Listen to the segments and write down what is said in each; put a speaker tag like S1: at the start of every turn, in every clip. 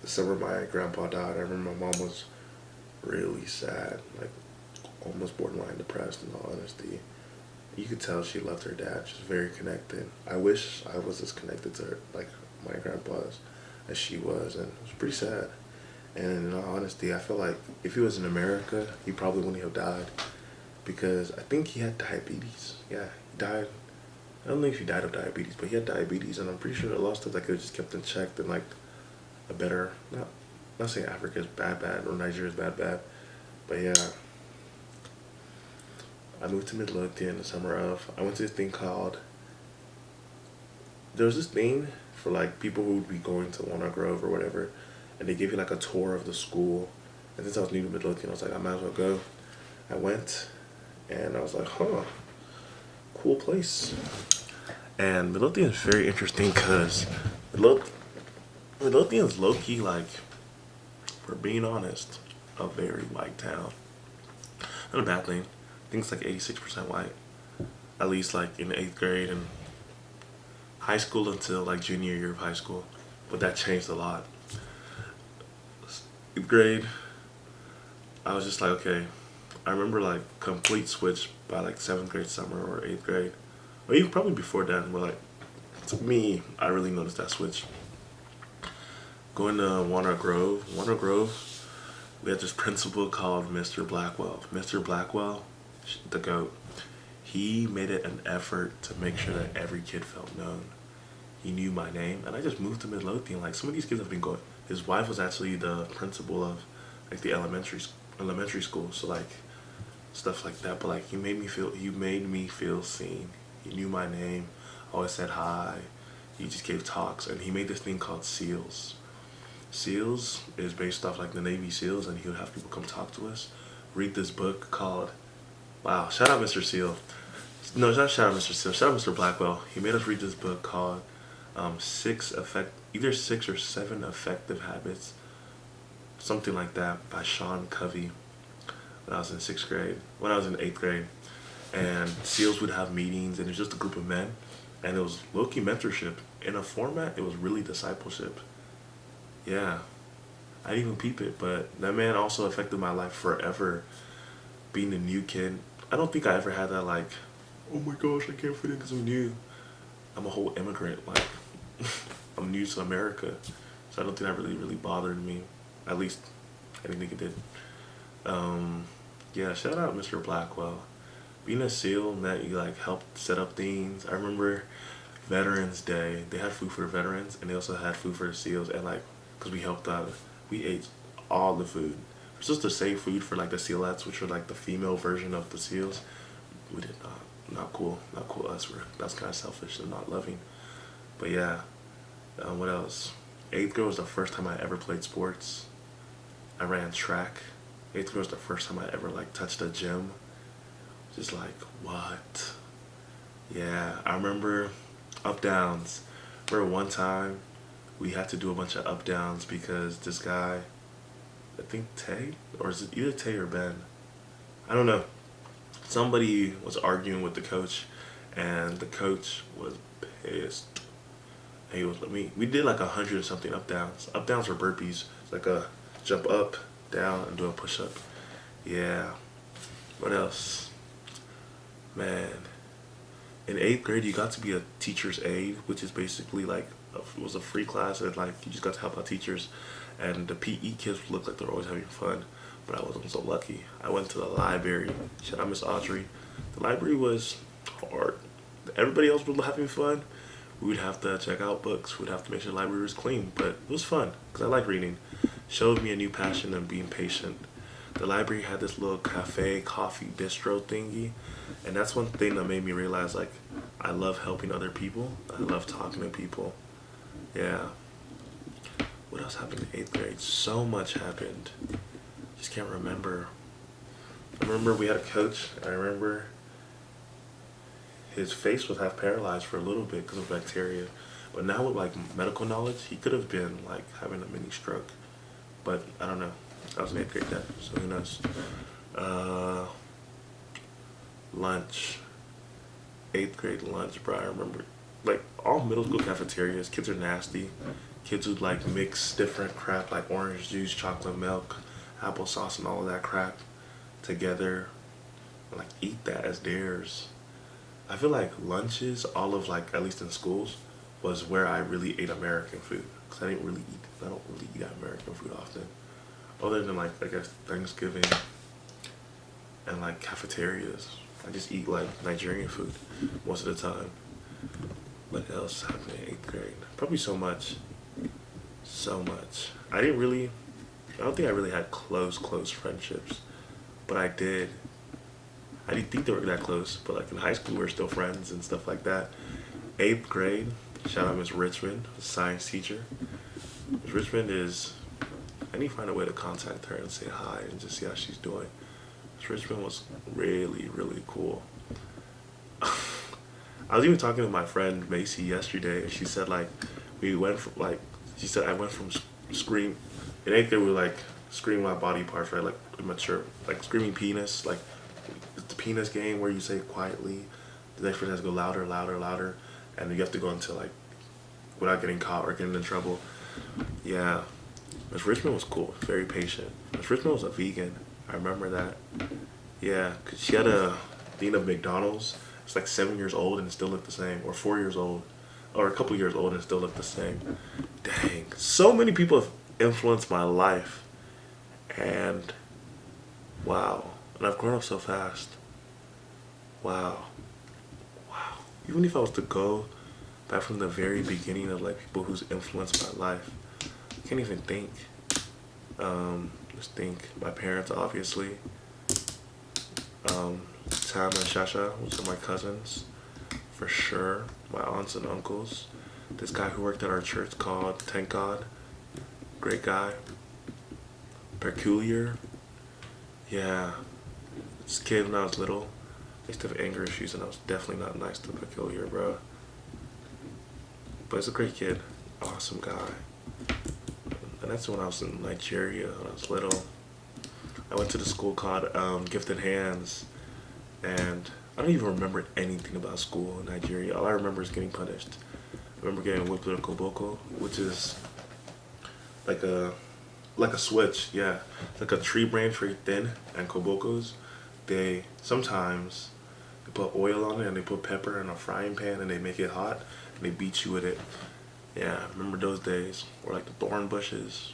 S1: the summer my grandpa died, I remember my mom was really sad, like almost borderline depressed in all honesty. You could tell she loved her dad, she's very connected. I wish I was as connected to her, like my grandpa's, as she was, and it was pretty sad. And in all honesty, I feel like if he was in America, he probably wouldn't have died because I think he had diabetes. Yeah, he died. I don't know if he died of diabetes, but he had diabetes, and I'm pretty sure a lot of stuff that could have just kept him checked and like a better, not saying Africa is bad or Nigeria is bad, but yeah, I moved to Midlothian the summer of. I went to this thing called. There was this thing for like people who would be going to Walnut Grove or whatever, and they gave you like a tour of the school. And since I was new to Midlothian, I was like, I might as well go. I went, and I was like, huh, cool place. And Midlothian is very interesting because Midlothian is low key like, for being honest, a very white town. Not a bad thing. I think it's like 86% white. At least like in the 8th grade and high school until like junior year of high school. But that changed a lot. 8th grade, I was just like, okay. I remember like complete switch by like 7th grade summer or 8th grade. Or even probably before then, but like to me, I really noticed that switch. Going to Walnut Grove, we had this principal called Mr. Blackwell. Mr. Blackwell, the GOAT, he made it an effort to make sure that every kid felt known. He knew my name, and I just moved to Midlothian. Like some of these kids have been going. His wife was actually the principal of like the elementary school, so like stuff like that. But like he made me feel seen. He knew my name, always said hi. He just gave talks, and he made this thing called Seals. Seals is based off like the Navy SEALs, and he would have people come talk to us, read this book called, wow, shout out Mr. Seal. No, not shout out Mr. Seal, shout out Mr. Blackwell. He made us read this book called either 6 or 7 Effective Habits, something like that, by Sean Covey. When I was in 6th grade, when I was in 8th grade, and SEALs would have meetings, and it was just a group of men, and it was low-key mentorship. In a format, it was really discipleship. Yeah, I didn't even peep it, but that man also affected my life forever. Being a new kid, I don't think I ever had that like, oh my gosh, I can't fit in because I'm new. I'm a whole immigrant, like I'm new to America, so I don't think that really bothered me. At least I didn't think it did. Um, yeah, shout out Mr. Blackwell. Being a SEAL meant you like helped set up things. I remember Veterans Day. They had food for the veterans, and they also had food for the SEALs, and like, cause we helped out, we ate all the food. It was just the same food for like the SEALettes, which were like the female version of the SEALs. We did not. Not cool. Not cool. That's kind of selfish and not loving. But yeah. What else? 8th grade was the first time I ever played sports. I ran track. 8th grade was the first time I ever like touched a gym. Just like what? Yeah, I remember up downs. Remember one time we had to do a bunch of up downs because this guy, I think Tay, or is it either Tay or Ben? I don't know. Somebody was arguing with the coach, and the coach was pissed. And he was like, we did like 100 or something up downs. Up downs are burpees. It's like a jump up, down, and do a push up. Yeah. What else? Man, in 8th grade, you got to be a teacher's aide, which is basically like it was a free class, and like you just got to help out teachers. And the PE kids looked like they're always having fun, but I wasn't so lucky. I went to the library. Shout out Miss Audrey. The library was hard. Everybody else was having fun. We would have to check out books. We'd have to make sure the library was clean, but it was fun because I like reading. Showed me a new passion of being patient. The library had this little cafe, coffee, bistro thingy, and that's one thing that made me realize like I love helping other people. I love talking to people. Yeah. What else happened in 8th grade? So much happened. Just can't remember. I remember we had a coach. I remember his face was half paralyzed for a little bit because of bacteria. But now with like medical knowledge, he could have been like having a mini stroke. But I don't know. I was in 8th grade then, so who knows? Uh, Lunch. 8th grade lunch, bro. I remember like all middle school cafeterias, kids are nasty. Kids would like mix different crap like orange juice, chocolate milk, applesauce, and all of that crap together, and like eat that as theirs. I feel like lunches, all of like at least in schools, was where I really ate American food because I don't really eat American food often, other than like I guess Thanksgiving and like cafeterias. I just eat like Nigerian food most of the time. What else happened in eighth grade? Probably so much, so much. I didn't really. I don't think I really had close friendships, but I did. I didn't think they were that close, but like in high school we were still friends and stuff like that. Eighth grade, shout out Miss Richmond, science teacher. Miss Richmond is. I need to find a way to contact her and say hi and just see how she's doing. Miss Richmond was really cool. I was even talking to my friend Macy yesterday, and she said like we went from like she said I went from scream in eighth grade we were like screaming my body parts, right, like immature, like screaming penis, like it's the penis game where you say it quietly, the next person has to go louder, and you have to go until like without getting caught or getting in trouble. Yeah, Miss Richmond was cool, very patient. Miss Richmond was a vegan. I remember that. Yeah, cause she had a dean of McDonald's. It's like 7 years old and it still looked the same, or 4 years old, or a couple years old and it still looked the same. Dang, so many people have influenced my life, and wow, and I've grown up so fast. Wow, wow. Even if I was to go back from the very beginning of like people who's influenced my life, I can't even think. Just think my parents, obviously. Tam and Shasha, which are my cousins, for sure. My aunts and uncles. This guy who worked at our church called Thank God, great guy. Peculiar, yeah. This kid when I was little, I used to have anger issues and I was definitely not nice to Peculiar, bro. But he's a great kid, awesome guy. And that's when I was in Nigeria when I was little. I went to the school called Gifted Hands, and I don't even remember anything about school in Nigeria. All I remember is getting punished. I remember getting whipped with a koboko, which is like a switch, yeah. It's like a tree branch, very thin, and kobokos, they sometimes they put oil on it and they put pepper in a frying pan and they make it hot and they beat you with it. Yeah, I remember those days, or like the thorn bushes.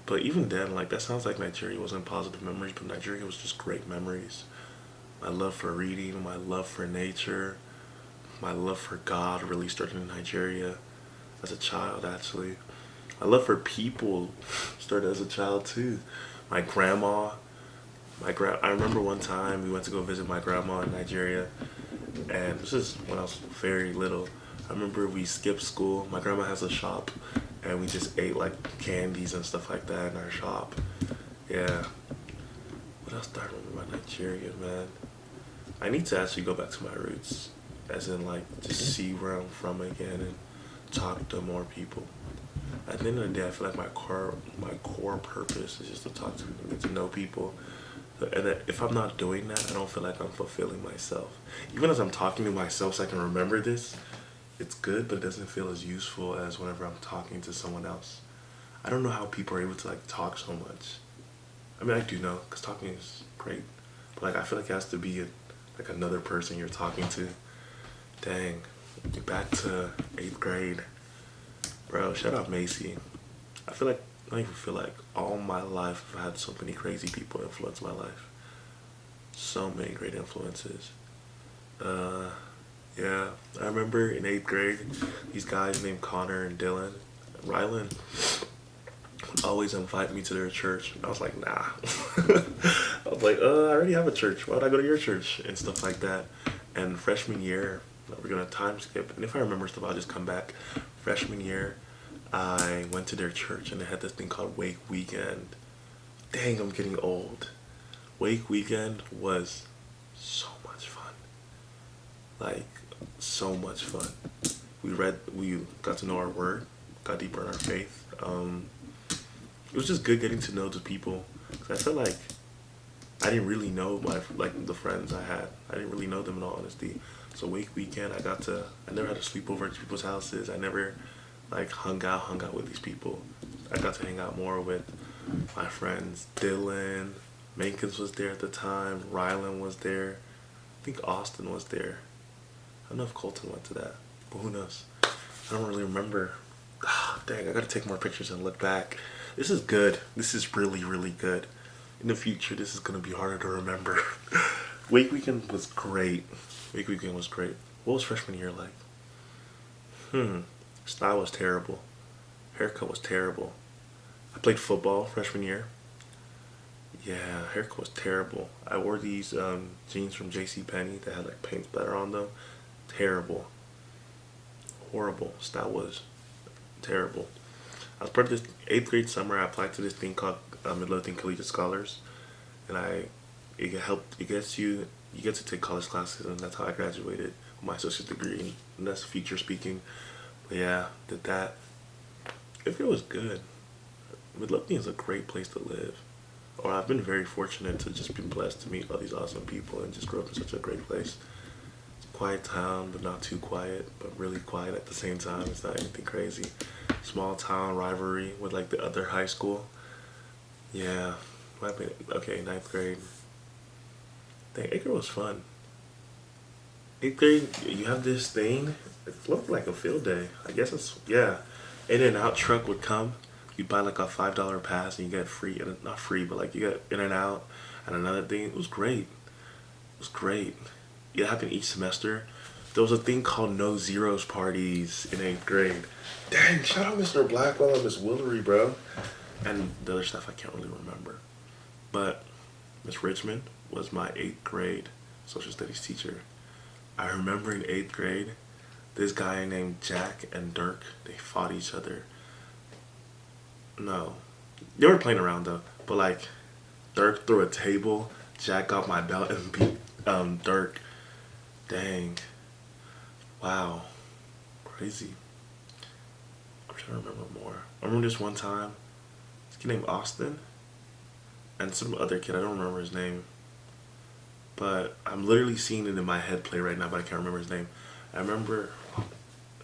S1: But even then, like that sounds like Nigeria wasn't positive memories, but Nigeria was just great memories. My love for reading, my love for nature, my love for God really started in Nigeria as a child, actually. My love for people started as a child too. My grandma, I remember one time we went to go visit my grandma in Nigeria, and this is when I was very little. I remember we skipped school. My grandma has a shop, and we just ate like candies and stuff like that in our shop. Yeah. What else do I remember about Nigeria, man? I need to actually go back to my roots, as in like just see where I'm from again and talk to more people. At the end of the day, I feel like my core purpose is just to talk to people, get to know people. And that if I'm not doing that, I don't feel like I'm fulfilling myself. Even as I'm talking to myself, so I can remember this, it's good, but it doesn't feel as useful as whenever I'm talking to someone else. I don't know how people are able to like talk so much. I mean, I do know, because talking is great, but like I feel like it has to be like another person you're talking to. Dang, back to eighth grade. Bro, shout out Macy. I feel like, I don't even feel like all my life I've had so many crazy people influence my life. So many great influences. Yeah, I remember in eighth grade, these guys named Connor and Dylan, and Rylan, would always invite me to their church. I was like, nah. I was like, I already have a church. Why would I go to your church? And stuff like that. And freshman year, we're gonna time skip. And if I remember stuff, I'll just come back. Freshman year, I went to their church and they had this thing called Wake Weekend. Dang, I'm getting old. Wake Weekend was so much fun. Like, so much fun. We got to know our word, got deeper in our faith. It was just good getting to know the people. 'Cause I felt like I didn't really know the friends I had. I didn't really know them in all honesty. So Wake Weekend, I never had to sleep over at people's houses. I never like hung out with these people. I got to hang out more with my friends. Dylan, Mankins was there at the time. Rylan was there. I think Austin was there. I don't know if Colton went to that, but who knows? I don't really remember. Ah, dang, I gotta take more pictures and look back. This is good. This is really, really good. In the future, this is gonna be harder to remember. Wake weekend was great. Wake weekend was great. What was freshman year like? Style was terrible. Haircut was terrible. I played football freshman year. Yeah, haircut was terrible. I wore these jeans from J.C. Penney that had like paint splatter on them. Terrible. Horrible. Style was terrible. I was part of this 8th grade summer. I applied to this thing called Midlothian Collegiate Scholars, and you get to take college classes, and that's how I graduated with my associate degree, and that's future speaking. But yeah, did that. It was good. Midlothian is a great place to live. Or I've been very fortunate to just be blessed to meet all these awesome people and just grow up in such a great place. It's a quiet town, but not too quiet, but really quiet at the same time. It's not anything crazy. Small town rivalry with like the other high school. Yeah, okay, 9th grade. Dang, 8th grade was fun. 8th grade, you have this thing. It looked like a field day. I guess it's, yeah. In and out truck would come. You'd buy like a $5 pass and you get free, and not free, but like you get in and out and another thing. It was great. It was great. It happened each semester. There was a thing called No Zeros parties in 8th grade. Dang, shout out Mr. Blackwell and Miss Willery, bro. And the other stuff I can't really remember. But Miss Richmond was my 8th grade social studies teacher. I remember in 8th grade, this guy named Jack and Dirk, they fought each other. No, they were playing around though. But like, Dirk threw a table, Jack got my belt and beat Dirk. Dang. Wow. Crazy. I'm trying to remember more. I remember this one time, this kid named Austin, and some other kid, I don't remember his name. But I'm literally seeing it in my head play right now, but I can't remember his name. I remember,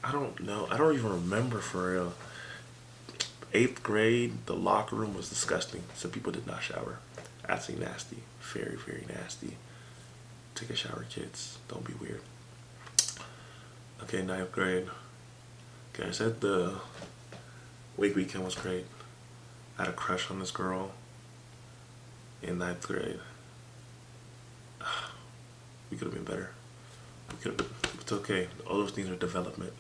S1: I don't know, I don't even remember for real. 8th grade, the locker room was disgusting. Some people did not shower. Absolutely nasty. Very, very nasty. Take a shower, kids. Don't be weird. Okay, 9th grade. Okay, I said the wake weekend was great. I had a crush on this girl in 9th grade. We could have been better. We could have been. It's okay. All those things are development.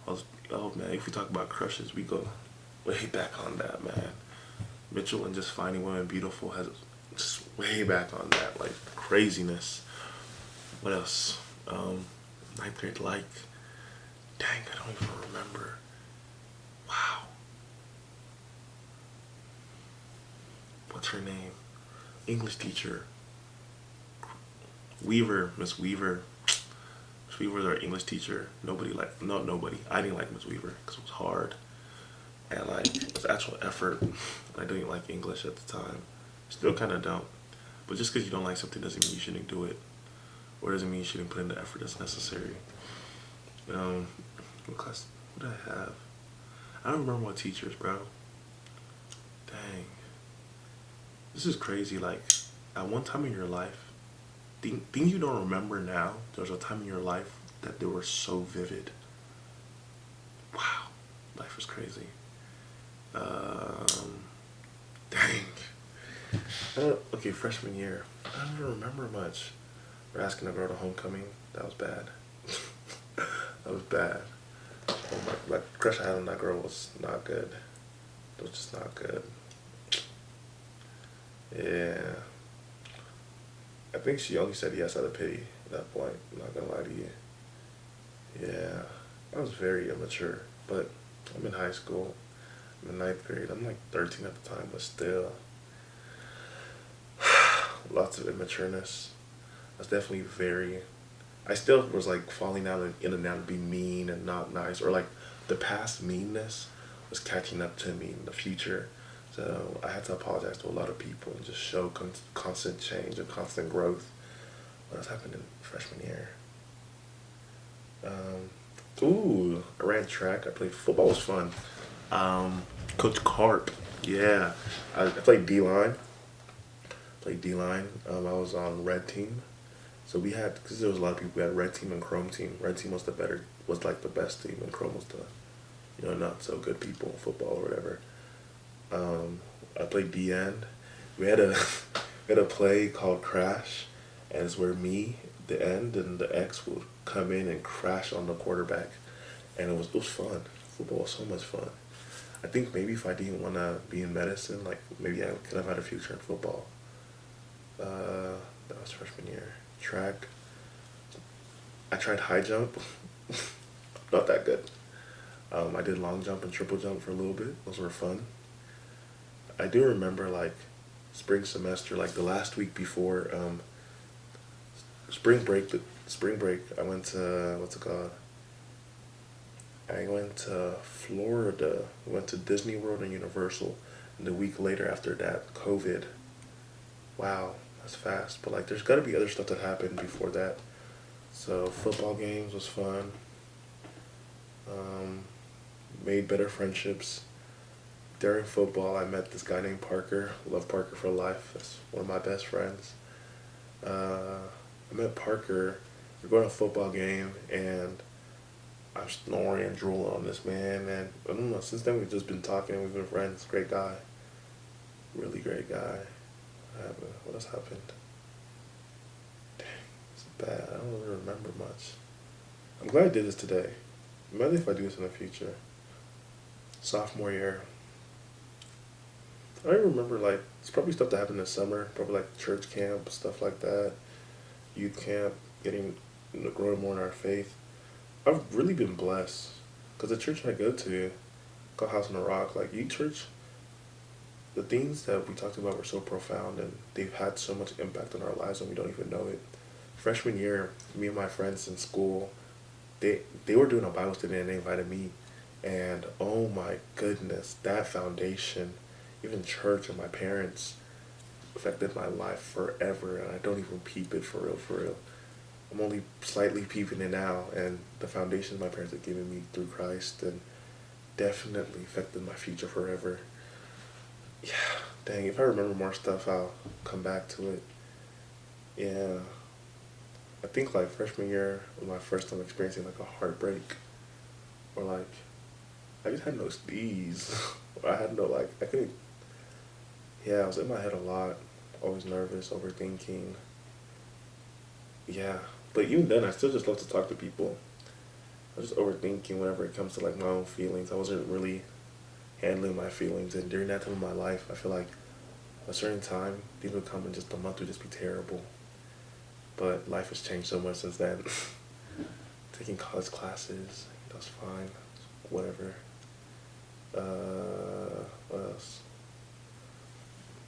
S1: Oh man, if we talk about crushes, we go way back on that, man. Mitchell and just finding women beautiful has just way back on that, like craziness. What else? 9th grade, like, dang, I don't even remember. Wow. What's her name? English teacher. Weaver, Miss Weaver. Miss Weaver was our English teacher. Nobody. I didn't like Miss Weaver because it was hard. And like, it was actual effort. I didn't like English at the time. Still kind of don't. But just because you don't like something doesn't mean you shouldn't do it. Or doesn't mean you shouldn't put in the effort that's necessary. What class, what did I have? I don't remember what teachers, bro. Dang. This is crazy. Like, at one time in your life, things you don't remember now, there was a time in your life that they were so vivid. Wow. Life is crazy. Dang. Okay, freshman year. I don't even remember much. We're asking a girl to homecoming. That was bad. That was bad. Oh, my crush I had on that girl was not good. It was just not good. Yeah. I think she only said yes out of pity at that point. I'm not gonna lie to you. Yeah. I was very immature. But I'm in high school. I'm in 9th grade. I'm like 13 at the time, but still. Lots of immatureness. I was definitely I still was like falling out in and out to be mean and not nice, or like the past meanness was catching up to me in the future. So I had to apologize to a lot of people and just show constant change and constant growth. What else happened in freshman year? Ooh, I ran track. I played football. Was fun. Coach Carp. Yeah, I played D line. Played D line. I was on red team. So we had, because there was a lot of people. We had red team and chrome team. Red team was the better, was like the best team, and chrome was the, not so good people in football or whatever. I played D end. We had a we had a play called Crash, and it's where me, the end, and the X would come in and crash on the quarterback, and it was fun. Football was so much fun. I think maybe if I didn't want to be in medicine, like maybe I could have had a future in football. That was freshman year. Track. I tried high jump. Not that good. I did long jump and triple jump for a little bit. Those were fun. I do remember like spring semester, like the last week before spring break. The spring break, I went to what's it called? I went to Florida. Went to Disney World and Universal. And the week later after that, COVID. Wow, that's fast. But like, there's got to be other stuff that happened before that. So football games was fun. Um, Made better friendships. During football, I met this guy named Parker. Love Parker for life. That's one of my best friends. I met Parker. We're going to a football game, and I'm snoring and drooling on this man. And I don't know. Since then, we've just been talking. We've been friends. Great guy. Really great guy. What else happened? Dang, it's bad. I don't really remember much. I'm glad I did this today. Imagine if I do this in the future. Sophomore year. I remember like it's probably stuff that happened this summer. Probably like church camp, stuff like that. Youth camp, getting growing more in our faith. I've really been blessed because the church I go to, called House on the Rock, like youth church, the things that we talked about were so profound and they've had so much impact on our lives and we don't even know it. Freshman year, me and my friends in school, they were doing a Bible study and they invited me, and oh my goodness, that foundation, even church and my parents affected my life forever, and I don't even peep it for real, for real. I'm only slightly peeping it now, and the foundation my parents have given me through Christ and definitely affected my future forever. Yeah, dang, if I remember more stuff, I'll come back to it. Yeah, I think like freshman year was my first time experiencing like a heartbreak, or like I just had no steez. I had no like I couldn't. Yeah, I was in my head a lot, always nervous, overthinking. Yeah, but even then, I still just love to talk to people. I was just overthinking whenever it comes to like my own feelings. I wasn't really handling my feelings, and during that time of my life, I feel like a certain time, things would come and just a month would just be terrible. But life has changed so much since then. Taking college classes, that's fine. Whatever. What else?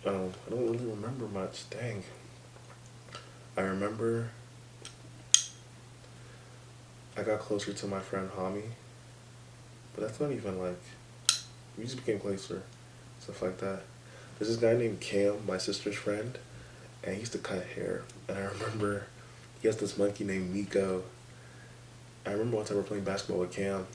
S1: I don't really remember much. Dang. I remember I got closer to my friend Hami, but that's not even like we just became closer, stuff like that. There's this guy named Cam, my sister's friend, and he used to cut hair. And I remember he has this monkey named Miko. I remember one time we were playing basketball with Cam,